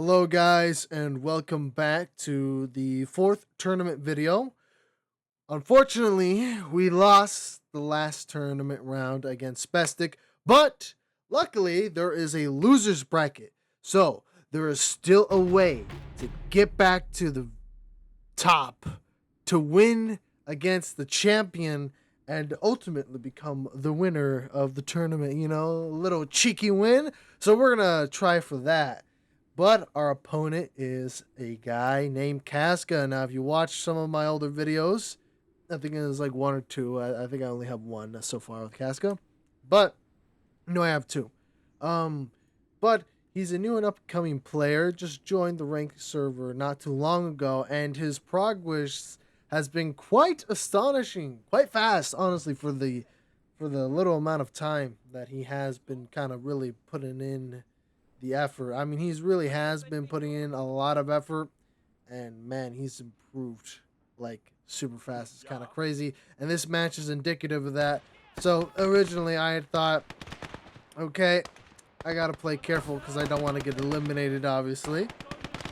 Hello guys and welcome back to the fourth tournament video. Unfortunately, we lost the last tournament round against Spestic, but luckily there is a loser's bracket. So there is still a way to get back to the top, to win against the champion and ultimately become the winner of the tournament. A little cheeky win. So we're going to try for that. But our opponent is a guy named Casca. Now, if you watch some of my older videos, I think it was like one or two. I think I only have one so far with Casca. But, no, I have two. But he's a new and upcoming player. Just joined the ranked server not too long ago. And his progress has been quite astonishing. Quite fast, honestly, for the little amount of time that he has been kind of really putting in the effort. I mean, he's really has been putting in a lot of effort, and man, he's improved like super fast. It's kind of crazy, and this match is indicative of that. So originally, I had thought, okay, I gotta play careful because I don't want to get eliminated, obviously.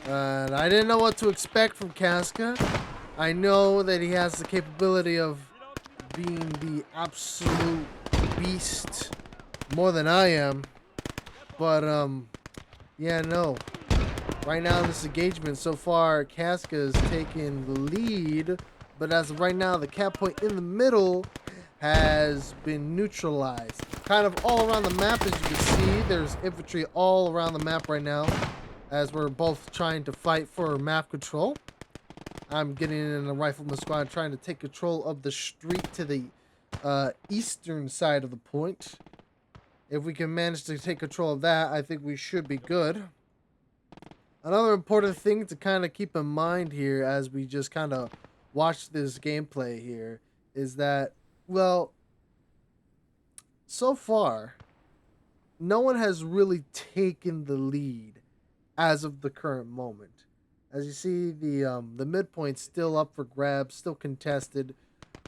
And I didn't know what to expect from Casca. I know that he has the capability of being the absolute beast more than I am, but yeah, no. Right now in this engagement, so far, Casca is taking the lead, but as of right now, the cap point in the middle has been neutralized. Kind of all around the map, as you can see, there's infantry all around the map right now, as we're both trying to fight for map control. I'm getting in a rifleman squad, trying to take control of the street to the eastern side of the point. If we can manage to take control of that, I think we should be good. Another important thing to kind of keep in mind here as we just kind of watch this gameplay here is that, well, so far, no one has really taken the lead as of the current moment. As you see, the midpoint's still up for grabs, still contested.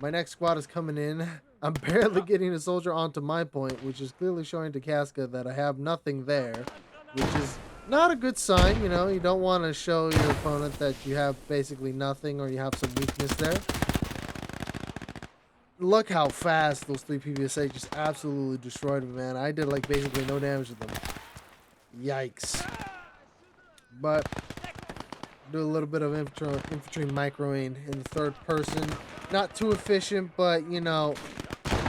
My next squad is coming in. I'm barely getting a soldier onto my point, which is clearly showing to Casca that I have nothing there, which is not a good sign. You don't want to show your opponent that you have basically nothing or you have some weakness there. Look how fast those three PVSA just absolutely destroyed me, man. I did like basically no damage to them. Yikes. But do a little bit of infantry microing in the third person. Not too efficient, but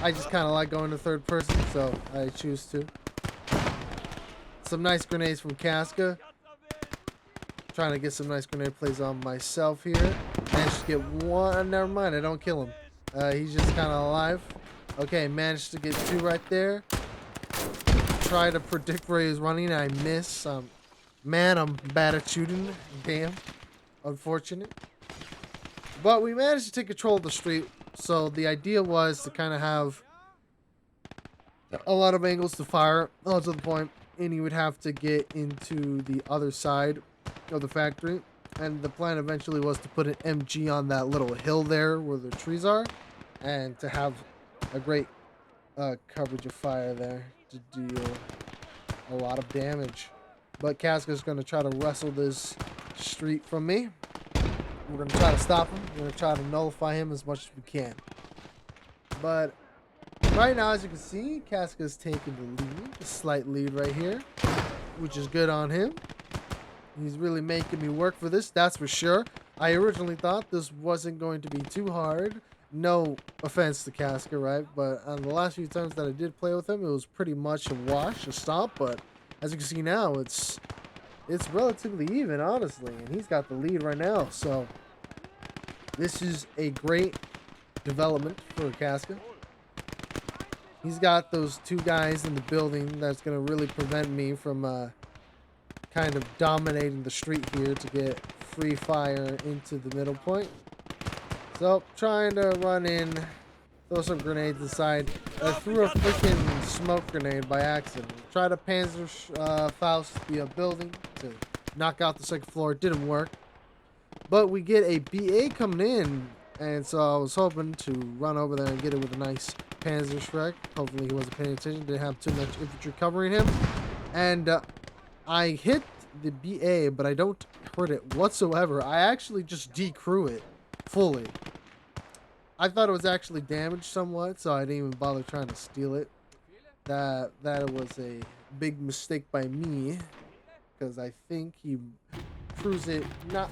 I just kind of like going to third person, so I choose to. Some nice grenades from Casca. Trying to get some nice grenade plays on myself here. Managed to get one. Never mind, I don't kill him. He's just kind of alive. Okay, managed to get two right there. Try to predict where he's running. I miss. Man, I'm bad at shooting. Damn. Unfortunate. But we managed to take control of the street. So the idea was to kind of have a lot of angles to fire onto the point, and you would have to get into the other side of the factory. And the plan eventually was to put an MG on that little hill there where the trees are, and to have a great coverage of fire there to deal a lot of damage. But Casca's going to try to wrestle this street from me. We're going to try to stop him. We're going to try to nullify him as much as we can. But right now, as you can see, Casca's taking the lead. A slight lead right here, which is good on him. He's really making me work for this, that's for sure. I originally thought this wasn't going to be too hard. No offense to Casca, right? But on the last few times that I did play with him, it was pretty much a wash, a stomp. But as you can see now, it's relatively even, honestly. And he's got the lead right now. So this is a great development for Casca. He's got those two guys in the building that's going to really prevent me from kind of dominating the street here to get free fire into the middle point. So, trying to run in, throw some grenades inside. I threw a freaking smoke grenade by accident. Tried to Panzer Faust the building to knock out the second floor. It didn't work. But we get a BA coming in, and so I was hoping to run over there and get it with a nice Panzer Shrek. Hopefully he wasn't paying attention. Didn't have too much infantry covering him. And I hit the BA, but I don't hurt it whatsoever. I actually just decrew it fully. I thought it was actually damaged somewhat, so I didn't even bother trying to steal it. That was a big mistake by me, because I think he crews it not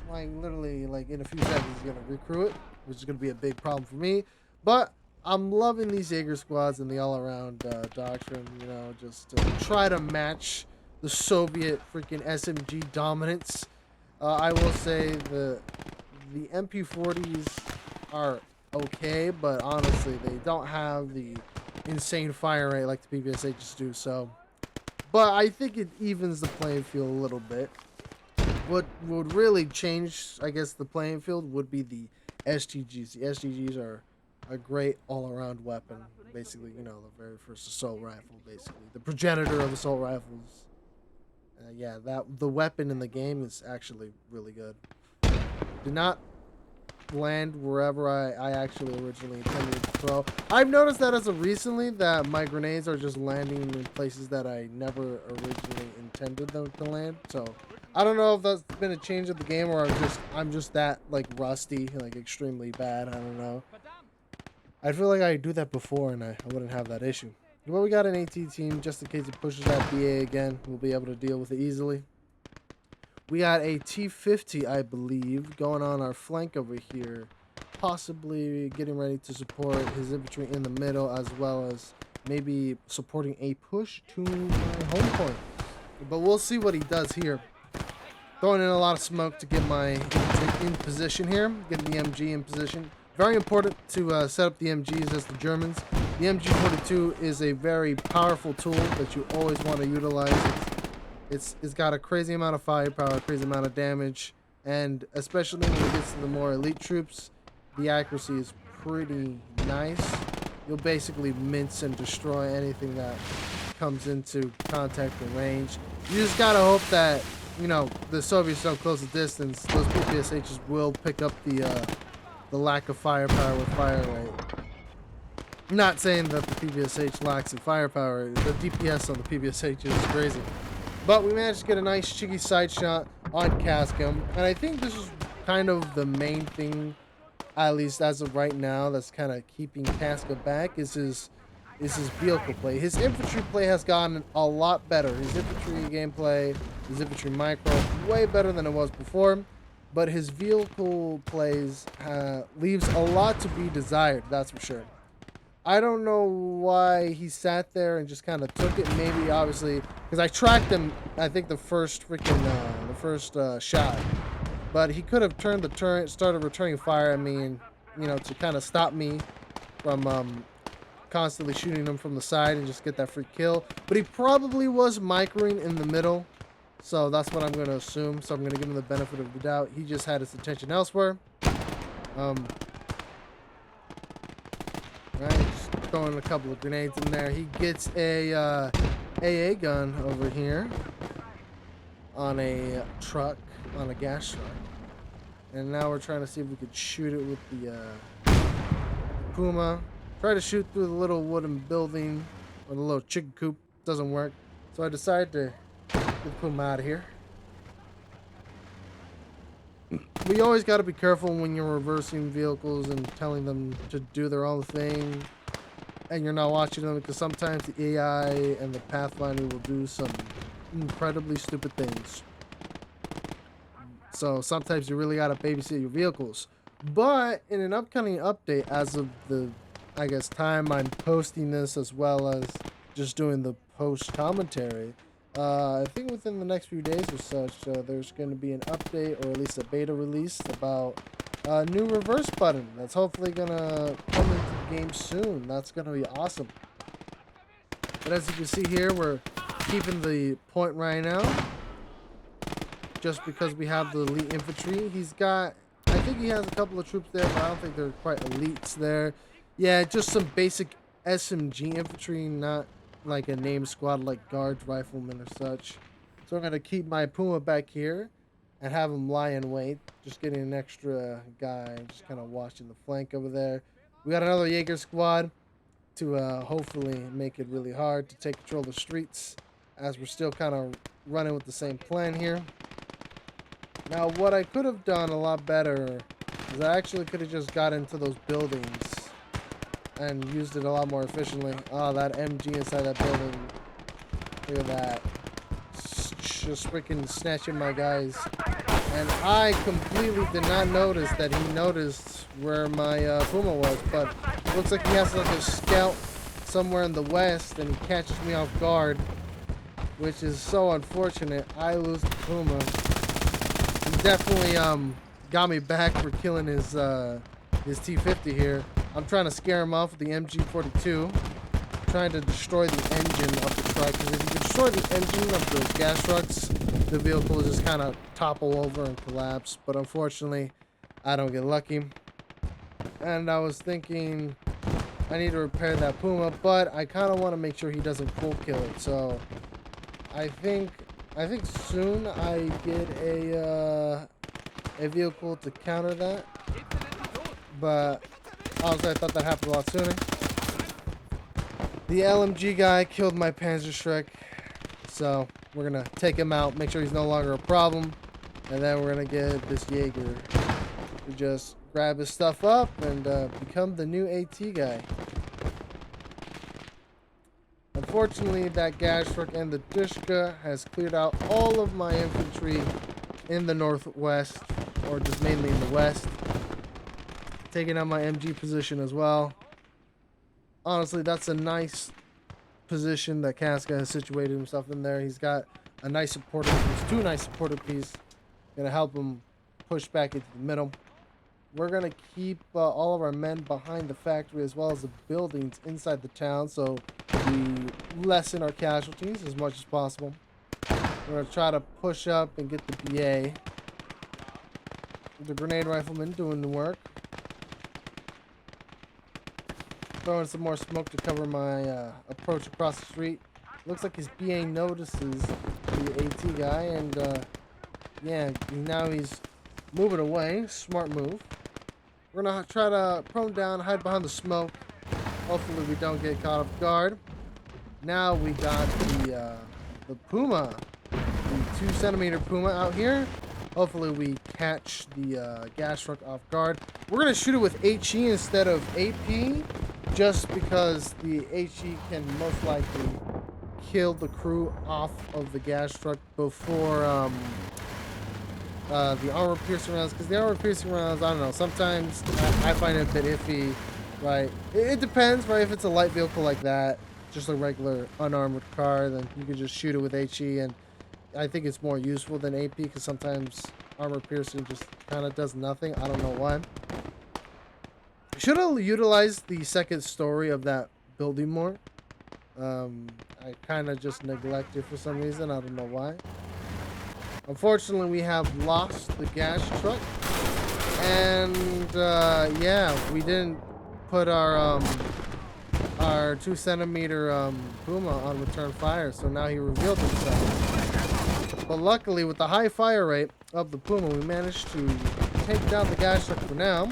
like literally like in a few seconds he's gonna recrew it, which is gonna be a big problem for me. But I'm loving these Jaeger squads and the all-around doctrine. You know, just to try to match the Soviet freaking SMG dominance. I will say the MP40s are okay, but honestly, they don't have the insane fire rate like the PPSHs do. So, but I think it evens the playing field a little bit. What would really change, I guess, the playing field would be the STGs. The STGs are a great all-around weapon. Basically, you know, the very first assault rifle, basically the progenitor of assault rifles. Yeah, that the weapon in the game is actually really good. Did not land wherever I actually originally intended to throw. I've noticed that as of recently that my grenades are just landing in places that I never originally intended them to land. So I don't know if that's been a change of the game or I'm just that like rusty, like extremely bad. I don't know. I feel like I do that before and I wouldn't have that issue. Well, we got an AT team just in case it pushes that BA again. We'll be able to deal with it easily. We got a T-50, I believe, going on our flank over here. Possibly getting ready to support his infantry in the middle, as well as maybe supporting a push to my home point. But we'll see what he does here. Throwing in a lot of smoke to get my infantry in position here. Getting the MG in position. Very important to set up the MGs as the Germans. The MG42 is a very powerful tool that you always want to utilize. It's got a crazy amount of firepower, crazy amount of damage, and especially when it gets to the more elite troops, the accuracy is pretty nice. You'll basically mince and destroy anything that comes into contact or range. You just gotta hope that, you know, the Soviets don't close the distance. Those PPSHs will pick up the lack of firepower with fire rate. I'm not saying that the PPSH lacks in firepower. The DPS on the PPSH is crazy. But we managed to get a nice cheeky side shot on Cascum. And I think this is kind of the main thing, at least as of right now, that's kind of keeping Casca back is his vehicle play. His infantry play has gotten a lot better. His infantry gameplay, his infantry micro, way better than it was before. But his vehicle plays leaves a lot to be desired, that's for sure. I don't know why he sat there and just kind of took it. Maybe, obviously, because I tracked him, I think, the first shot. But he could have turned the turret, started returning fire at me, and, you know, to kind of stop me from constantly shooting him from the side and just get that free kill. But he probably was microing in the middle. So that's what I'm going to assume. So I'm going to give him the benefit of the doubt. He just had his attention elsewhere. Right, just throwing a couple of grenades in there. He gets a AA gun over here on a truck, on a gas truck. And now we're trying to see if we could shoot it with the Puma. Try to shoot through the little wooden building or the little chicken coop. Doesn't work. So I decided to get the Puma out of here. We always got to be careful when you're reversing vehicles and telling them to do their own thing and you're not watching them, because sometimes the AI and the Pathfinder will do some incredibly stupid things. So sometimes you really got to babysit your vehicles. But in an upcoming update, as of the, I guess, time I'm posting this, as well as just doing the post commentary, I think within the next few days or such, there's going to be an update, or at least a beta release, about a new reverse button that's hopefully going to come into the game soon. That's going to be awesome. But as you can see here, we're keeping the point right now, just because we have the elite infantry. He's got, I think he has a couple of troops there, but I don't think they're quite elites there. Yeah, just some basic SMG infantry, not like a name squad like guards, riflemen, or such. So I'm going to keep my Puma back here and have him lie in wait, just getting an extra guy, just kind of watching the flank over there. We got another Jaeger squad to hopefully make it really hard to take control of the streets, as we're still kind of running with the same plan here. Now, what I could have done a lot better is I actually could have just got into those buildings and used it a lot more efficiently. Oh, that MG inside that building. Look at that. Just freaking snatching my guys. And I completely did not notice that he noticed where my Puma was. But it looks like he has like a scout somewhere in the west and he catches me off guard. Which is so unfortunate. I lose the Puma. He definitely got me back for killing his T-50 here. I'm trying to scare him off with the MG-42. Trying to destroy the engine of the truck. Because if you destroy the engine of those gas trucks, the vehicle will just kind of topple over and collapse. But unfortunately, I don't get lucky. And I was thinking I need to repair that Puma, but I kind of want to make sure he doesn't full kill it. So I think soon I get a vehicle to counter that. But honestly, I thought that happened a lot sooner. The LMG guy killed my Panzerschreck, so we're gonna take him out, make sure he's no longer a problem, and then we're gonna get this Jaeger to just grab his stuff up and become the new AT guy. Unfortunately, that gas truck and the Dushka has cleared out all of my infantry in the northwest, or just mainly in the west. Taking out my MG position as well. Honestly, that's a nice position that Casca has situated himself in there. He's got a nice supporter piece, two nice supporter pieces. Gonna help him push back into the middle. We're gonna keep all of our men behind the factory as well as the buildings inside the town, so we lessen our casualties as much as possible. We're gonna try to push up and get the BA. The grenade rifleman doing the work. Throwing some more smoke to cover my approach across the street. Looks like his BA notices the AT guy, and yeah, now he's moving away. Smart move. We're gonna try to prone down, hide behind the smoke. Hopefully we don't get caught off guard. Now we got the Puma, the 2-centimeter Puma out here. Hopefully we catch the gas truck off guard. We're gonna shoot it with HE instead of AP. Just because the HE can most likely kill the crew off of the gas truck before the armor piercing rounds. Because the armor piercing rounds, I don't know, sometimes I find it a bit iffy, right? It depends, right? If it's a light vehicle like that, just a regular unarmored car, then you can just shoot it with HE, and I think it's more useful than AP because sometimes armor piercing just kind of does nothing. I don't know why. Should have utilized the second story of that building more. I kind of just neglected for some reason. I don't know why. Unfortunately, we have lost the gas truck. And, yeah, we didn't put our 2-centimeter Puma on return fire. So now he revealed himself. But luckily, with the high fire rate of the Puma, we managed to take down the gas truck for now.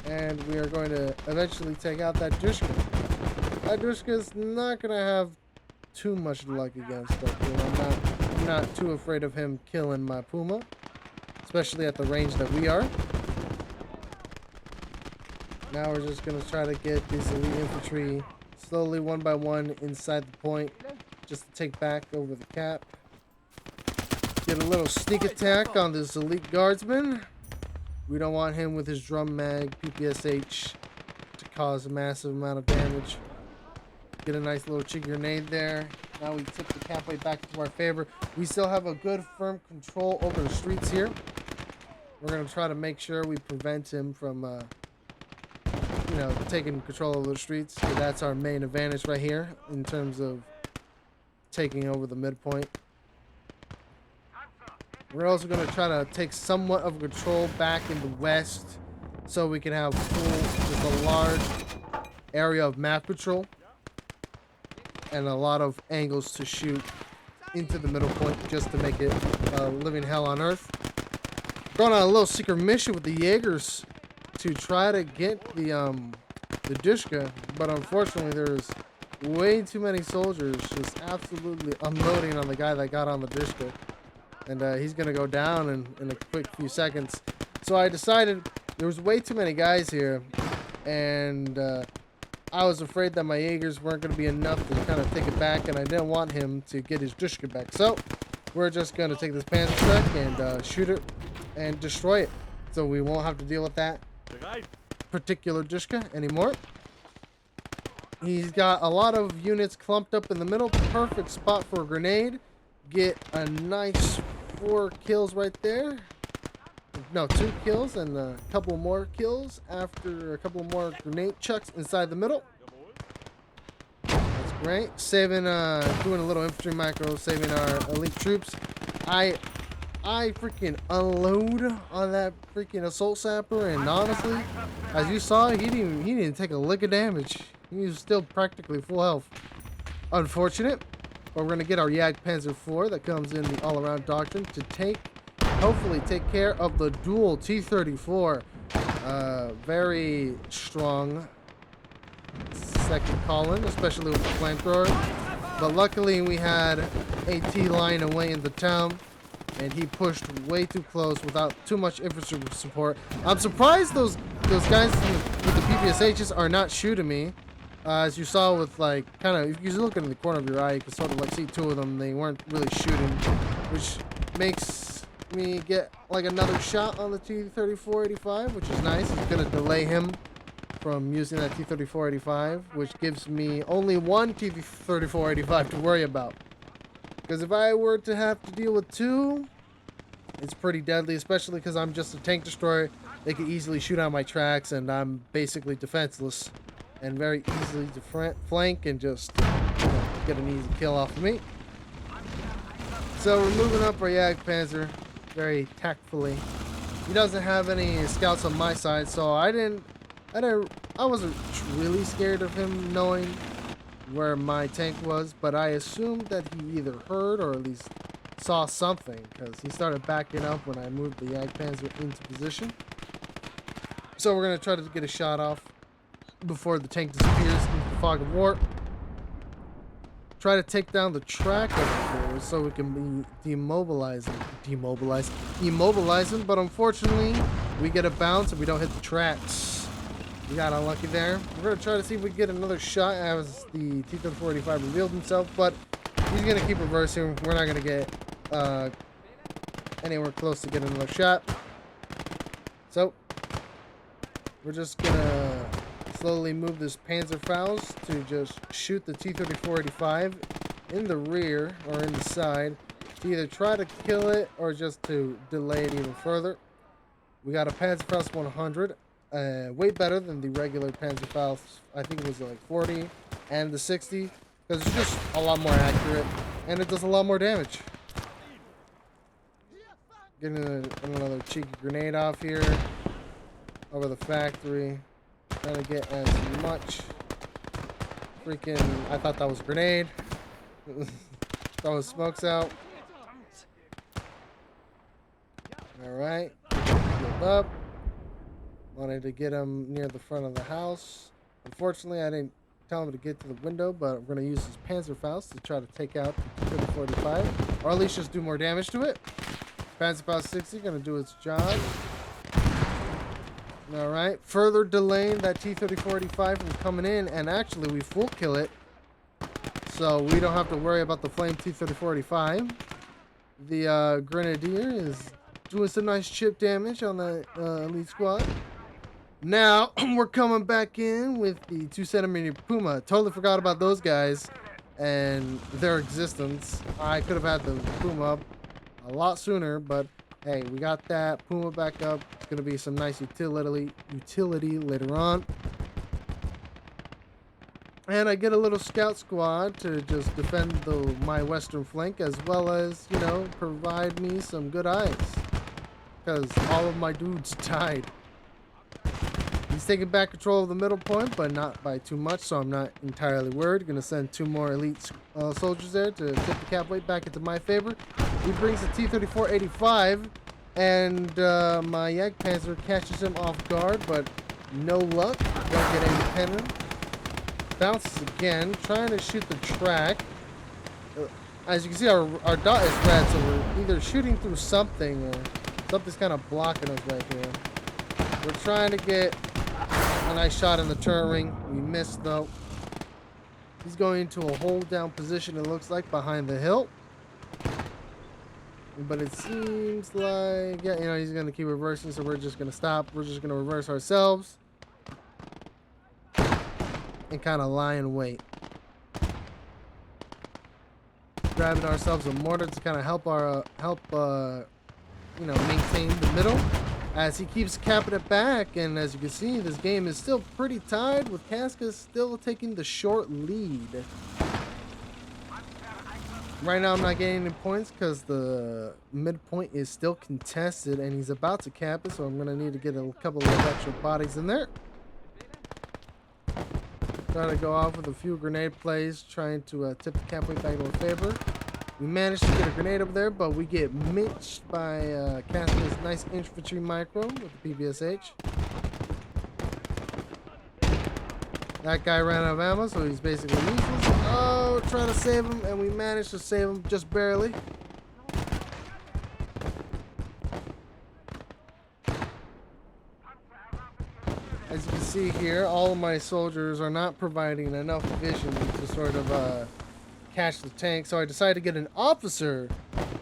And we are going to eventually take out that Dushka. That Dushka is not going to have too much luck against that Puma. I'm not too afraid of him killing my Puma. Especially at the range that we are. Now we're just going to try to get these elite infantry slowly, one by one, inside the point. Just to take back over the cap. Get a little sneak attack on this elite guardsman. We don't want him with his drum mag, PPSH, to cause a massive amount of damage. Get a nice little cheeky grenade there. Now we tip the cap way back to our favor. We still have a good firm control over the streets here. We're going to try to make sure we prevent him from, you know, taking control of the streets. So that's our main advantage right here in terms of taking over the midpoint. We're also going to try to take somewhat of control back in the west so we can have just a large area of map control and a lot of angles to shoot into the middle point just to make it living hell on earth. Going on a little secret mission with the Jaegers to try to get the Dushka, but unfortunately there's way too many soldiers just absolutely unloading on the guy that got on the Dishka. And he's going to go down in a quick few seconds. So I decided there was way too many guys here. And I was afraid that my Jaegers weren't going to be enough to kind of take it back. And I didn't want him to get his Dishka back. So we're just going to take this Panzer truck and shoot it and destroy it. So we won't have to deal with that particular Dishka anymore. He's got a lot of units clumped up in the middle. Perfect spot for a grenade. Get a nice 4 kills right there. No, 2 kills and a couple more kills after a couple more grenade chucks inside the middle. That's great. Saving, doing a little infantry macro, saving our elite troops. I freaking unload on that freaking assault sapper, and honestly, as you saw, he didn't take a lick of damage. He was still practically full health. Unfortunate, but we're gonna get our Jagdpanzer IV that comes in the all-around doctrine to hopefully take care of the dual T-34. Very strong second column, especially with the flamethrower. But luckily, we had AT lying away in the town, and he pushed way too close without too much infantry support. I'm surprised those guys with the PPSHs are not shooting me. As you saw with, like, kind of, if you look in the corner of your eye, you can sort of like see 2 of them. They weren't really shooting, which makes me get like another shot on the T-34-85, which is nice. It's gonna delay him from using that T-34-85, which gives me only 1 T-34-85 to worry about. Because if I were to have to deal with 2, it's pretty deadly, especially because I'm just a tank destroyer. They could easily shoot on my tracks, and I'm basically defenseless and very easily to flank and just get an easy kill off of me. So we're moving up our Jagdpanzer very tactfully. He doesn't have any scouts on my side, so I wasn't really scared of him knowing where my tank was, but I assumed that he either heard or at least saw something, because he started backing up when I moved the Jagdpanzer into position. So we're going to try to get a shot off before the tank disappears into the fog of war. Try to take down the track of the force so we can demobilize him, but unfortunately we get a bounce and we don't hit the tracks. We got unlucky there. We're going to try to see if we can get another shot as the T-34-85 revealed himself, but he's going to keep reversing. We're not going to get anywhere close to getting another shot. So we're just going to slowly move this Panzerfaust to just shoot the T-34-85 in the rear or in the side to either try to kill it or just to delay it even further. We got a Panzerfaust 100, way better than the regular Panzerfaust. I think it was like 40 and the 60, because it's just a lot more accurate and it does a lot more damage. Getting another cheeky grenade off here over the factory. Trying to get as much freaking... I thought that was a grenade. Throwing smokes out. Alright. Build up. Wanted to get him near the front of the house. Unfortunately, I didn't tell him to get to the window, but I'm going to use his Panzerfaust to try to take out the T-45, or at least just do more damage to it. Panzerfaust 60 going to do its job. Alright, further delaying that T-34-85 from coming in, and actually we full kill it, so we don't have to worry about the flame T-34-85. The Grenadier is doing some nice chip damage on the elite squad. Now, we're coming back in with the 2cm Puma. Totally forgot about those guys and their existence. I could have had the Puma up a lot sooner, but hey, we got that Puma back up. It's going to be some nice utility later on. And I get a little scout squad to just defend my western flank, as well as, you know, provide me some good eyes. Because all of my dudes died. He's taking back control of the middle point, but not by too much, so I'm not entirely worried. Going to send 2 more elite soldiers there to tip the cap weight back into my favor. He brings the T-34-85, and my Jagdpanzer catches him off guard, but no luck. Don't get any pennant. bounces again, trying to shoot the track. As you can see, our dot is red, so we're either shooting through something or something's kind of blocking us right here. We're trying to get a nice shot in the turret ring. We missed though. He's going into a hold down position, it looks like, behind the hill. But it seems like, yeah, you know, he's going to keep reversing, so we're just going to stop. We're just going to reverse ourselves and kind of lie in wait. Grabbing ourselves a mortar to kind of help you know, maintain the middle as he keeps capping it back. And as you can see, this game is still pretty tied, with Casca still taking the short lead. Right now I'm not getting any points because the midpoint is still contested and he's about to cap it, so I'm going to need to get a couple of extra bodies in there. Trying to go off with a few grenade plays, trying to tip the cap weight back in our favor. We managed to get a grenade over there, but we get mitched by Casca's nice infantry micro with the PVSH. That guy ran out of ammo, so he's basically useless. Oh, trying to save him, and we managed to save him just barely. As you can see here, all of my soldiers are not providing enough vision to sort of catch the tank, so I decided to get an officer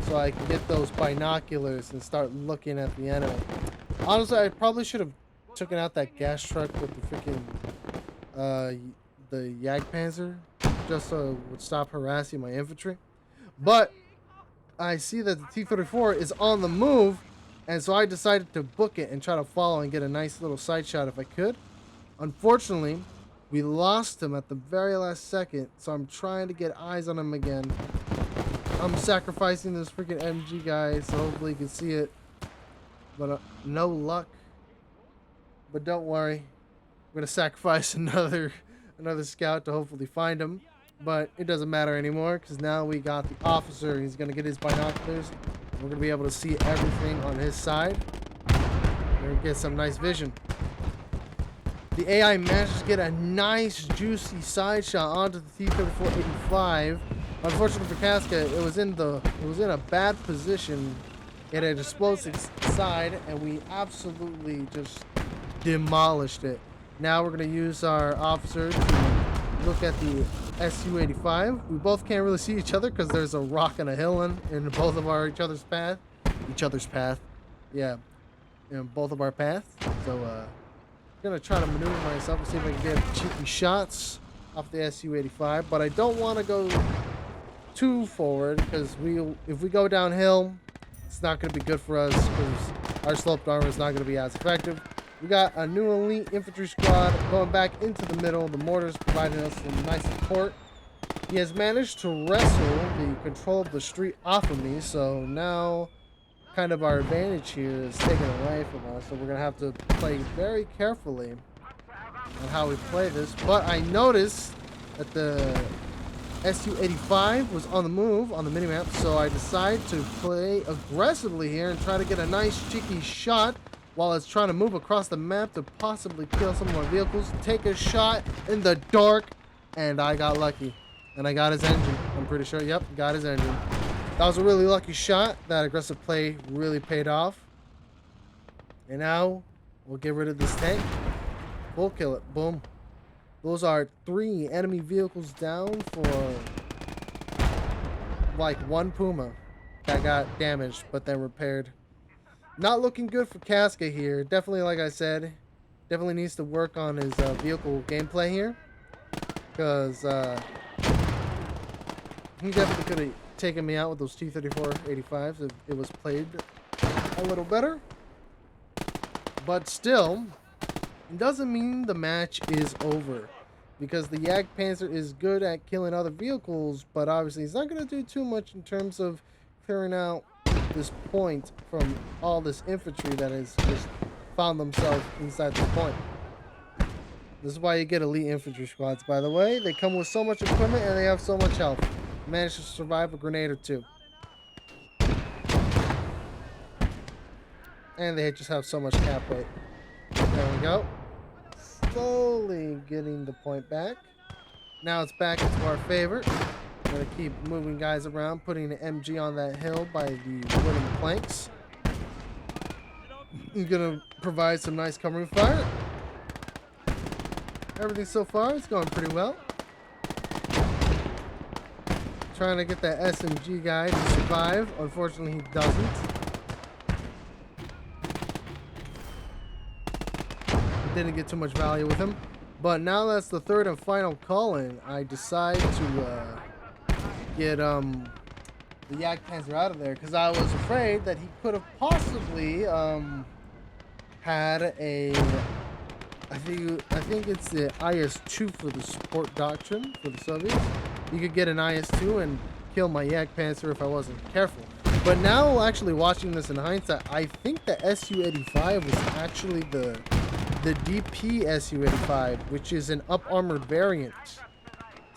so I can get those binoculars and start looking at the enemy. Honestly, I probably should have taken out that gas truck with the freaking the Jagdpanzer, just so it would stop harassing my infantry. But I see that the T-34 is on the move, and so I decided to book it and try to follow and get a nice little side shot if I could. Unfortunately, we lost him at the very last second, so I'm trying to get eyes on him again. I'm sacrificing this freaking MG guy, so hopefully you can see it. But no luck. But don't worry, I'm gonna sacrifice another scout to hopefully find him. But it doesn't matter anymore because now we got the officer. He's gonna get his binoculars. We're gonna be able to see everything on his side. We're gonna get some nice vision. The AI managed to get a nice juicy side shot onto the T-34-85. Unfortunately for Casca, it was in a bad position. It had explosive side, and we absolutely just demolished it. Now we're gonna use our officer to look at the Su-85. We both can't really see each other because there's a rock and a hill in both of each other's path. Yeah, in both of our paths. So I'm gonna try to maneuver myself and see if I can get cheeky shots off the Su-85, but I don't want to go too forward because if we go downhill, it's not going to be good for us because our sloped armor is not going to be as effective. We got a new elite infantry squad going back into the middle. The mortars providing us some nice support. He has managed to wrestle the control of the street off of me, so now kind of our advantage here is taken away from us. So we're going to have to play very carefully on how we play this. But I noticed that the Su-85 was on the move on the minimap, so I decided to play aggressively here and try to get a nice cheeky shot while it's trying to move across the map to possibly kill some of our vehicles. Take a shot in the dark, and I got lucky. And I got his engine. I'm pretty sure, yep, got his engine. That was a really lucky shot. That aggressive play really paid off. And now, we'll get rid of this tank. We'll kill it. Boom. Those are 3 enemy vehicles down for like 1 Puma that got damaged, but then repaired. Not looking good for Casca here. Definitely, like I said, definitely needs to work on his vehicle gameplay here. Because he definitely could have taken me out with those T-34-85s if it was played a little better. But still, it doesn't mean the match is over. Because the Jagdpanzer is good at killing other vehicles, but obviously he's not going to do too much in terms of clearing out this point from all this infantry that has just found themselves inside this point. This is why you get elite infantry squads, by the way. They come with so much equipment and they have so much health. Managed to survive a grenade or 2. And they just have so much cap weight. There we go. Slowly getting the point back. Now it's back into our favor. I'm gonna keep moving guys around, putting the MG on that hill by the wooden planks. I'm gonna provide some nice covering fire. Everything so far is going pretty well. Trying to get that SMG guy to survive. Unfortunately, he doesn't. Didn't get too much value with him. But now that's the third and final call-in, I decide to get the Yak Panzer out of there because I was afraid that he could have possibly had a I think it's the IS-2 for the support doctrine for the Soviets. You could get an IS-2 and kill my Yak Panzer if I wasn't careful. But now, actually watching this in hindsight, I think the Su-85 was actually the DP Su-85, which is an up armored variant.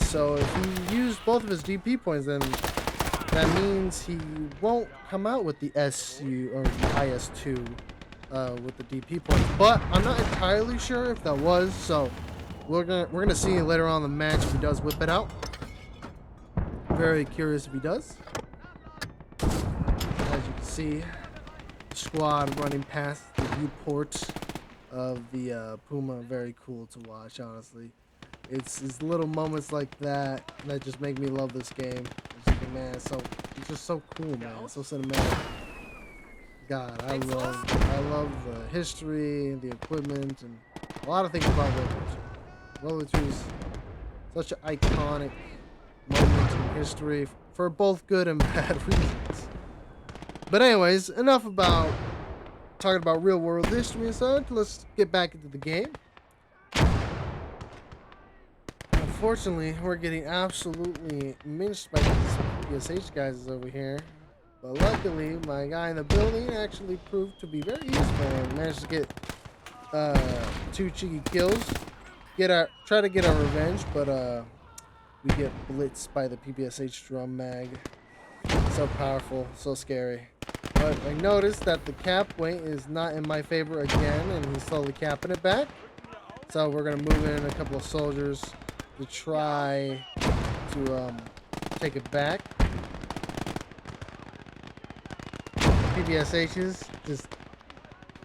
So if he used both of his DP points, then that means he won't come out with the SU or the IS-2 with the DP points. But I'm not entirely sure if that was. So we're gonna see later on in the match if he does whip it out. Very curious if he does. As you can see, the squad running past the viewport of the Puma. Very cool to watch, honestly. It's little moments like that that just make me love this game. It's like, man, it's just so cool, man. It's so cinematic. God, I love the history, the equipment, and a lot of things about World War II. World War II is such an iconic moment in history for both good and bad reasons. But anyways, enough about talking about real world history and such. Let's get back into the game. Unfortunately, we're getting absolutely minced by these PSH guys over here. But luckily, my guy in the building actually proved to be very useful and managed to get 2 cheeky kills. Try to get our revenge, but we get blitzed by the PPSH drum mag. So powerful, so scary. But I noticed that the cap weight is not in my favor again, and he's slowly capping it back. So we're gonna move in a couple of soldiers to try to take it back. PPSHs just,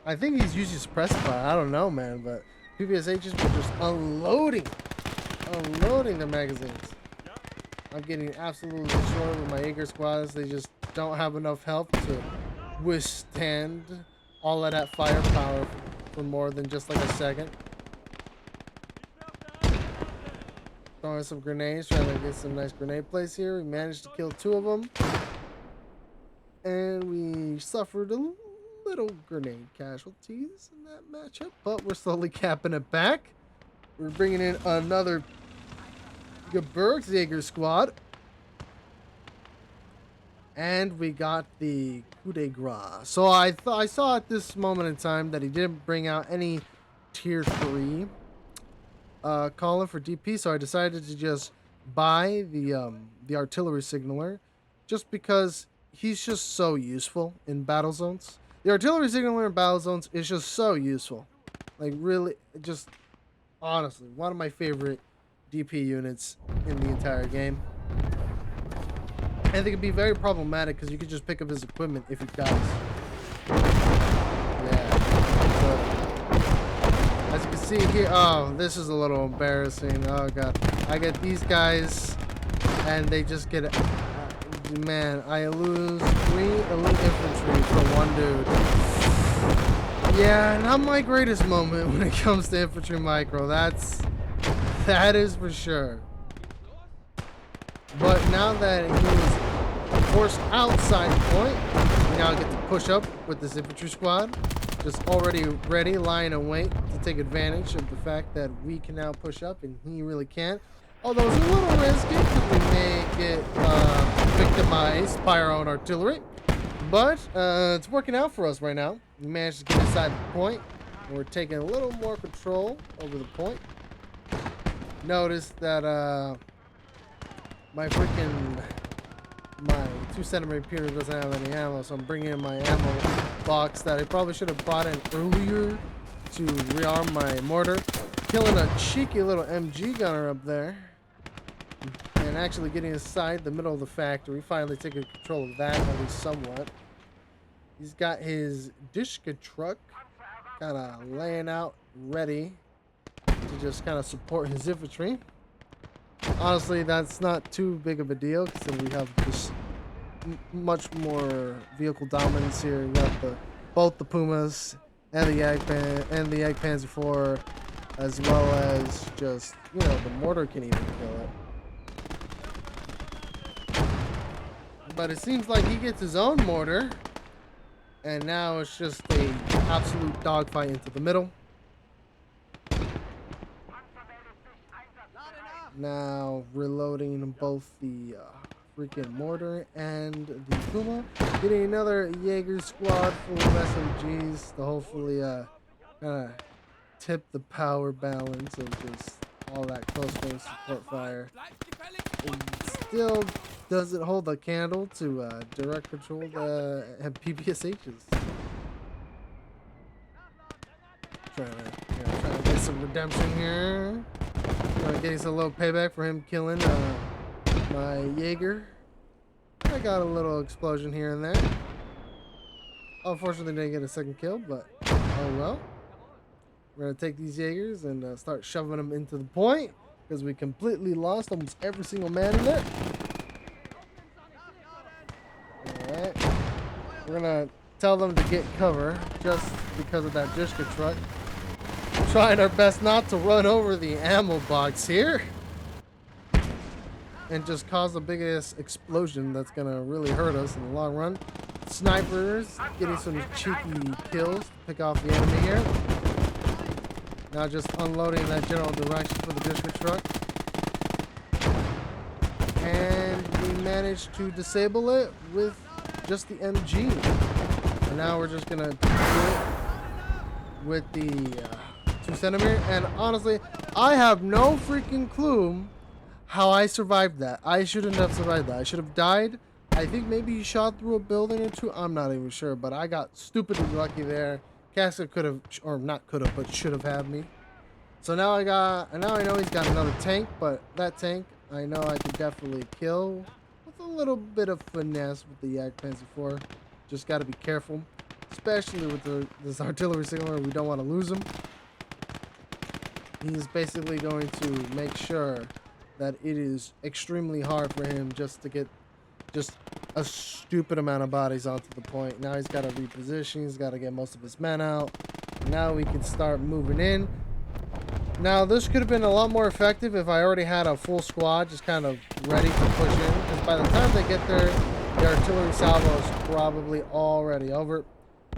I think he's usually suppressed by, I don't know, man, but PPSHs were just unloading their magazines. I'm getting absolutely destroyed with my Jaeger squads. They just don't have enough health to withstand all of that firepower for more than just like a second. Throwing some grenades, trying to get some nice grenade plays here. We managed to kill 2 of them. And we suffered a little grenade casualties in that matchup, but we're slowly capping it back. We're bringing in another Gebirgsjäger squad. And we got the coup de grace. So I saw at this moment in time that he didn't bring out any tier 3 calling for DP, so I decided to just buy the artillery signaler just because he's just so useful in battle zones. The artillery signaler in battle zones is just so useful. Like, really, just honestly, one of my favorite DP units in the entire game. And they can be very problematic because you can just pick up his equipment if he dies. Yeah. So, as you can see here, oh, this is a little embarrassing. Oh god, I get these guys, and they just get. Man, I lose 3 elite infantry for 1 dude. Yeah, not my greatest moment when it comes to infantry micro. That is for sure. But now that he was forced outside the point, we now get to push up with this infantry squad. Just already ready, lying in wait to take advantage of the fact that we can now push up and he really can't. Although it's a little risky because we may get victimized by our own artillery. But it's working out for us right now. We managed to get inside the point. And we're taking a little more control over the point. Notice that my 2-centimeter Peter doesn't have any ammo, so I'm bringing in my ammo box that I probably should have brought in earlier to rearm my mortar. Killing a cheeky little MG gunner up there. and actually getting inside the middle of the factory, finally taking control of that, at least somewhat. He's got his Dishka truck kind of laying out ready to just kind of support his infantry. Honestly, that's not too big of a deal because we have just much more vehicle dominance here. You got both the Pumas and the Panzer IV, as well as just, you know, the mortar can even kill it. But it seems like he gets his own mortar, and now it's just a absolute dogfight into the middle. Now reloading both the freaking mortar and the Puma, getting another Jaeger squad full of SMGs to hopefully kind of tip the power balance of just all that close range support fire. It still doesn't hold a candle to direct control PPSHs. Trying to get some redemption here. Getting some little payback for him killing my Jaeger. I got a little explosion here and there. Unfortunately, didn't get a second kill, but oh well. We're gonna take these Jaegers and start shoving them into the point because we completely lost almost every single man in there. Alright. We're gonna tell them to get cover just because of that Dishka truck. Trying our best not to run over the ammo box here and just cause the biggest explosion that's gonna really hurt us in the long run. Snipers getting some cheeky kills to pick off the enemy here. Now just unloading that general direction for the Dishka truck. And we managed to disable it with just the MG. And now we're just gonna do it with the 2cm. And honestly, I have no freaking clue how I survived that. I shouldn't have survived that. I should have died. I think maybe he shot through a building or two. I'm not even sure, but I got stupidly lucky there. Casca could have, or not could have, but should have had me. So now I know he's got another tank, but that tank I know I could definitely kill with a little bit of finesse with the Yak Panzer IV. Just got to be careful, especially with this artillery signaler. We don't want to lose him. He's basically going to make sure that it is extremely hard for him just to get just a stupid amount of bodies onto the point. Now he's got to reposition. He's got to get most of his men out. Now we can start moving in. Now this could have been a lot more effective if I already had a full squad just kind of ready to push in. Because by the time they get there, the artillery salvo is probably already over.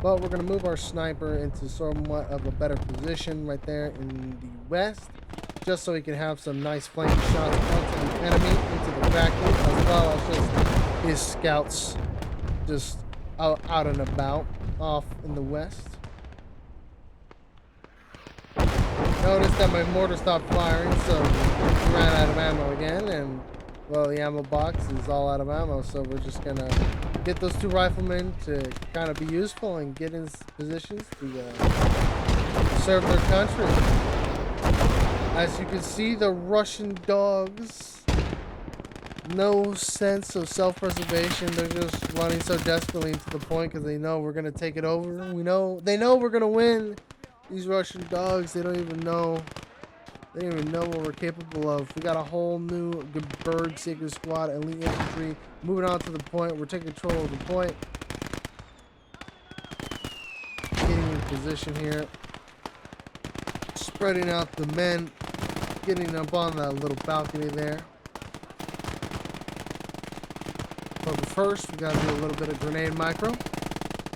But we're going to move our sniper into somewhat of a better position right there in the west, just so he can have some nice flank shots onto the enemy, into the factory, as well as just his scouts just out and about off in the west. Notice that my mortar stopped firing, so we ran out of ammo again, and well, the ammo box is all out of ammo, so we're just going to get those two riflemen to kind of be useful and get in positions to serve their country. As you can see, the Russian dogs, no sense of self-preservation. They're just running so desperately into the point because they know we're going to take it over. They know we're going to win. These Russian dogs, they don't even know what we're capable of. We got a whole new Geberg Jaeger squad, elite infantry, moving on to the point. We're taking control of the point. Getting in position here. Spreading out the men. Getting up on that little balcony there. But first, we got to do a little bit of grenade micro.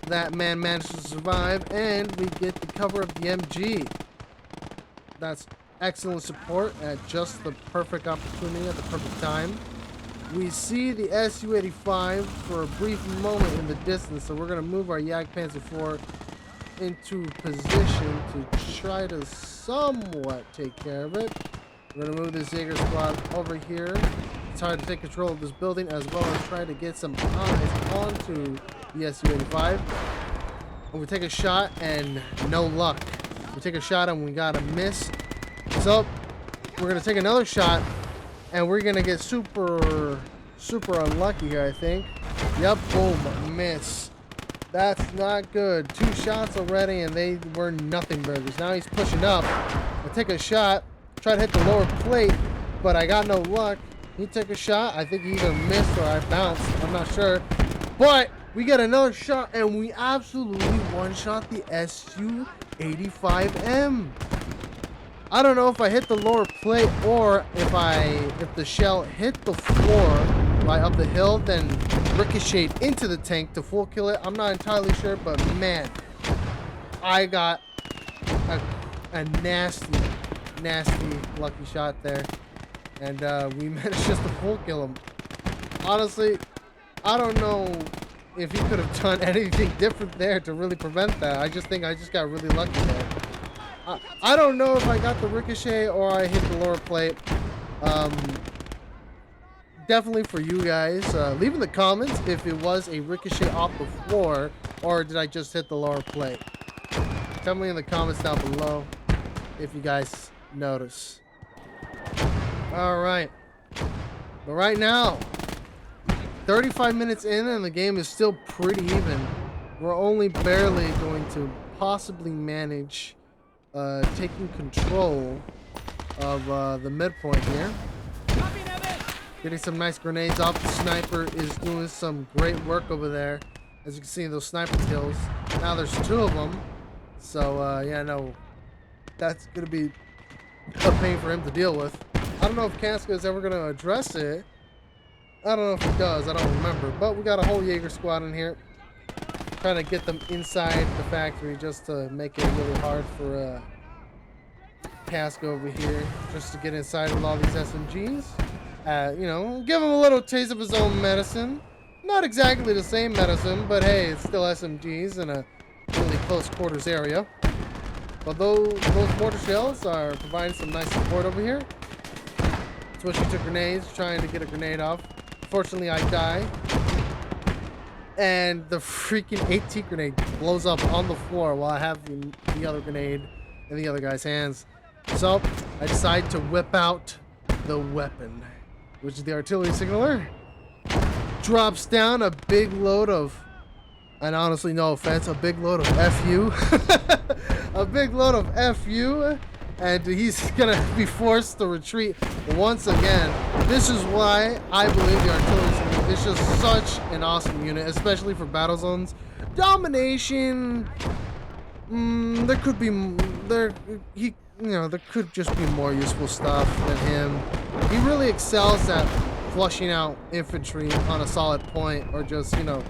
That man managed to survive, and we get the cover of the MG. That's excellent support at just the perfect opportunity at the perfect time. We see the Su-85 for a brief moment in the distance, so we're going to move our Yak Panzer IV into position to try to somewhat take care of it. We're going to move this Jaeger squad over here. It's hard to take control of this building, as well as try to get some eyes onto the Su-85. And we take a shot and no luck. We take a shot and we got a miss. So we're going to take another shot And we're gonna get super unlucky here, I think. Yep, boom, miss. That's not good. 2 shots already, and they were nothing burgers. Now he's pushing up. I take a shot, try to hit the lower plate, but I got no luck. He took a shot. I think he either missed or I bounced. I'm not sure. But we get another shot, and we absolutely one-shot the Su-85M. I don't know if I hit the lower plate or if the shell hit the floor right up the hill, then ricocheted into the tank to full kill it. I'm not entirely sure, but man, I got a nasty lucky shot there, and we managed just to full kill him. Honestly, I don't know if he could have done anything different there to really prevent that. I just think I just got really lucky there. I don't know if I got the ricochet or I hit the lower plate. Definitely for you guys, leave in the comments if it was a ricochet off the floor or did I just hit the lower plate. Tell me in the comments down below if you guys notice. Alright, but right now 35 minutes in and the game is still pretty even. We're only barely going to possibly manage taking control of the midpoint here. Getting some nice grenades off. The sniper is doing some great work over there. As you can see, those sniper kills. Now there's 2 of them. So, yeah, no. That's going to be a pain for him to deal with. I don't know if Casca is ever going to address it. I don't know if he does. I don't remember. But we got a whole Jaeger squad in here. Trying to get them inside the factory just to make it really hard for Casca over here. Just to get inside with all these SMGs. You know, give him a little taste of his own medicine. Not exactly the same medicine, but hey, it's still SMGs in a really close quarters area. But those mortar shells are providing some nice support over here. Switching to grenades, trying to get a grenade off. Fortunately, I die. And the freaking AT grenade blows up on the floor while I have the other grenade in the other guy's hands. So, I decide to whip out the weapon, which is the artillery signaler. Drops down a big load of, and honestly, no offense, a big load of FU. A big load of FU, and he's gonna be forced to retreat once again. This is why I believe the artillery signaler is just such an awesome unit, especially for battle zones. Domination, there could be, there could just be more useful stuff than him. He really excels at flushing out infantry on a solid point, or just, you know,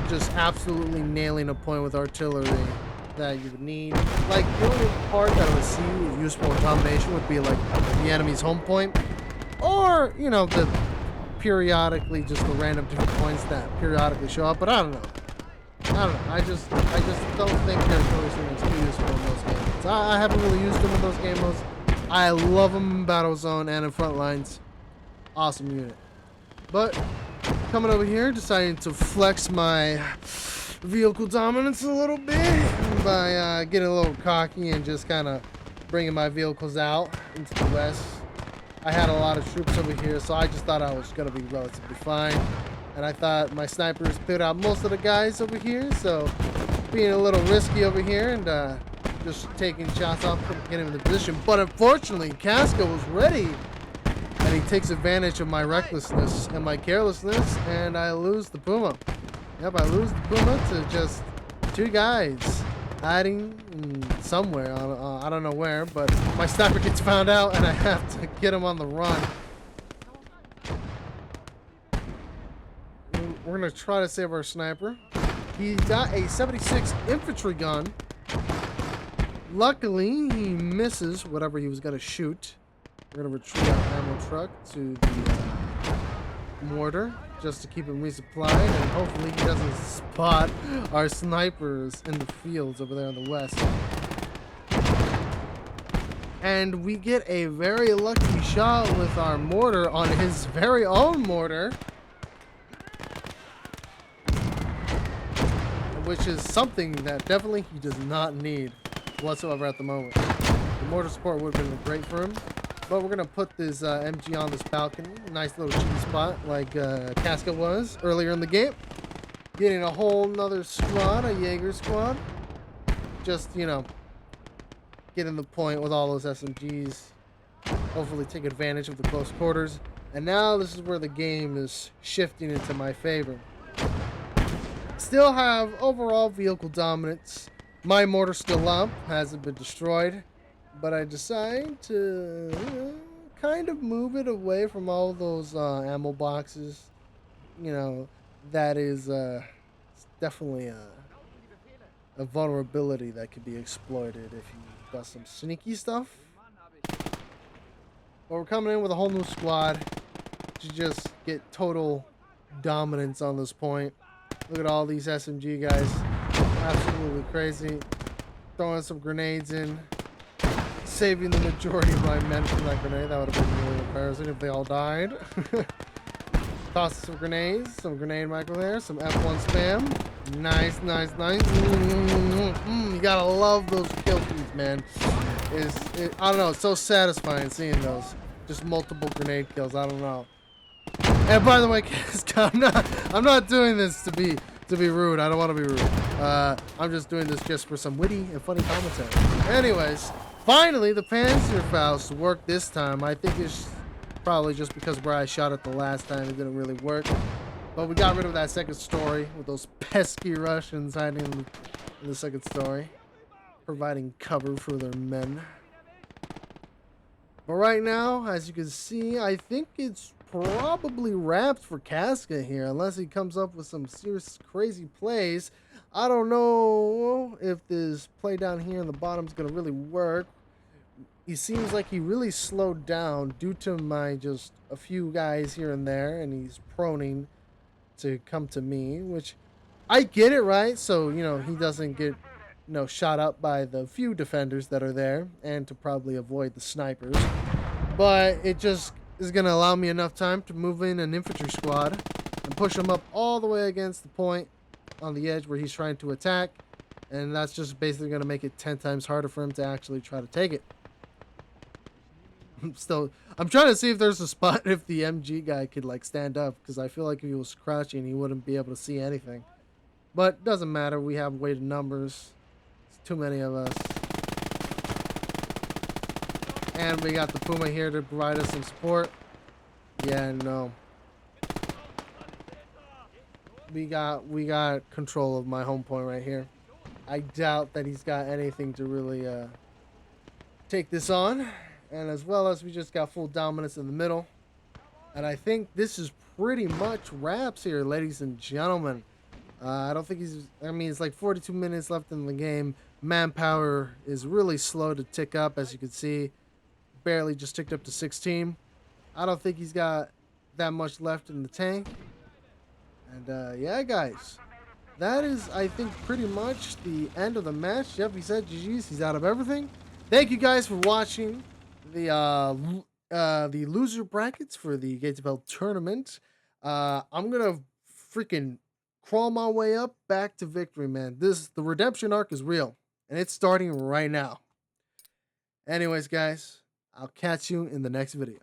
just absolutely nailing a point with artillery that you would need. Like, the only part that I would see useful in combination would be like the enemy's home point, or, you know, the periodically just the random different points that periodically show up. But I don't know. I just don't think the artillery signaler is too useful in those games. I haven't really used them in those game modes. I love them in battle zone and in front lines. Awesome unit. But coming over here, deciding to flex my vehicle dominance a little bit by getting a little cocky and just kind of bringing my vehicles out into the west. I had a lot of troops over here, so I just thought I was going to be relatively fine. And I thought my snipers cleared out most of the guys over here, so being a little risky over here and just taking shots off, getting in the position. But unfortunately, Casca was ready, and he takes advantage of my recklessness and my carelessness, and I lose the Puma. Yep, I lose the Puma to just 2 guys hiding somewhere. I don't know where, but my sniper gets found out, and I have to get him on the run. We're going to try to save our sniper. He got a 76 infantry gun. Luckily, he misses whatever he was going to shoot. We're going to retreat our ammo truck to the mortar just to keep him resupplied, and hopefully he doesn't spot our snipers in the fields over there on the west. And we get a very lucky shot with our mortar on his very own mortar, which is something that definitely he does not need whatsoever at the moment. The mortar support would have been great for him, But we're gonna put this MG on this balcony. Nice little cheeky spot like Casca was earlier in the game. Getting a whole nother squad, a Jaeger squad. Just, you know, getting the point with all those SMGs. Hopefully take advantage of the close quarters. And now this is where the game is shifting into my favor. Still have overall vehicle dominance. My mortar's still up, hasn't been destroyed. But I decide to kind of move it away from all those ammo boxes. You know, that is definitely a vulnerability that could be exploited if you got some sneaky stuff. But we're coming in with a whole new squad to just get total dominance on this point. Look at all these SMG guys. Absolutely crazy. Throwing some grenades in. Saving the majority of my men from that grenade. That would have been really embarrassing if they all died. Toss some grenades. Some grenade micro there. Some F1 spam. Nice, nice, nice. You gotta love those kill feeds, man. I don't know. It's so satisfying seeing those. Just multiple grenade kills. I don't know. And by the way, I'm not doing this to be rude. I don't want to be rude. I'm just doing this just for some witty and funny commentary. Anyways, finally the Panzerfaust worked this time. I think it's probably just because where I shot it the last time it didn't really work. But we got rid of that second story with those pesky Russians hiding in the second story, providing cover for their men. But right now, as you can see, I think it's probably wrapped for Casca here, unless he comes up with some serious crazy plays. I don't know if this play down here in the bottom is going to really work. He seems like he really slowed down due to my just a few guys here and there, and he's proning to come to me, which I get it, right? So, you know, he doesn't get, shot up by the few defenders that are there, and to probably avoid the snipers. But it just is going to allow me enough time to move in an infantry squad and push him up all the way against the point on the edge where he's trying to attack. And that's just basically going to make it 10 times harder for him to actually try to take it. I'm trying to see if there's a spot if the MG guy could like stand up, because I feel like if he was crouching he wouldn't be able to see anything. But doesn't matter, we have weighted numbers. It's too many of us. And we got the Puma here to provide us some support. Yeah, no. We got control of my home point right here. I doubt that he's got anything to really take this on. And as well as we just got full dominance in the middle. And I think this is pretty much wraps here, ladies and gentlemen. I don't think it's like 42 minutes left in the game. Manpower is really slow to tick up, as you can see. Barely just ticked up to 16. I don't think he's got that much left in the tank. And yeah, guys. That is, I think, pretty much the end of the match. Yep, he said GG's. He's out of everything. Thank you guys for watching the loser brackets for the Gates of Hell tournament. I'm gonna freaking crawl my way up back to victory, man. The redemption arc is real, and it's starting right now. Anyways, guys, I'll catch you in the next video.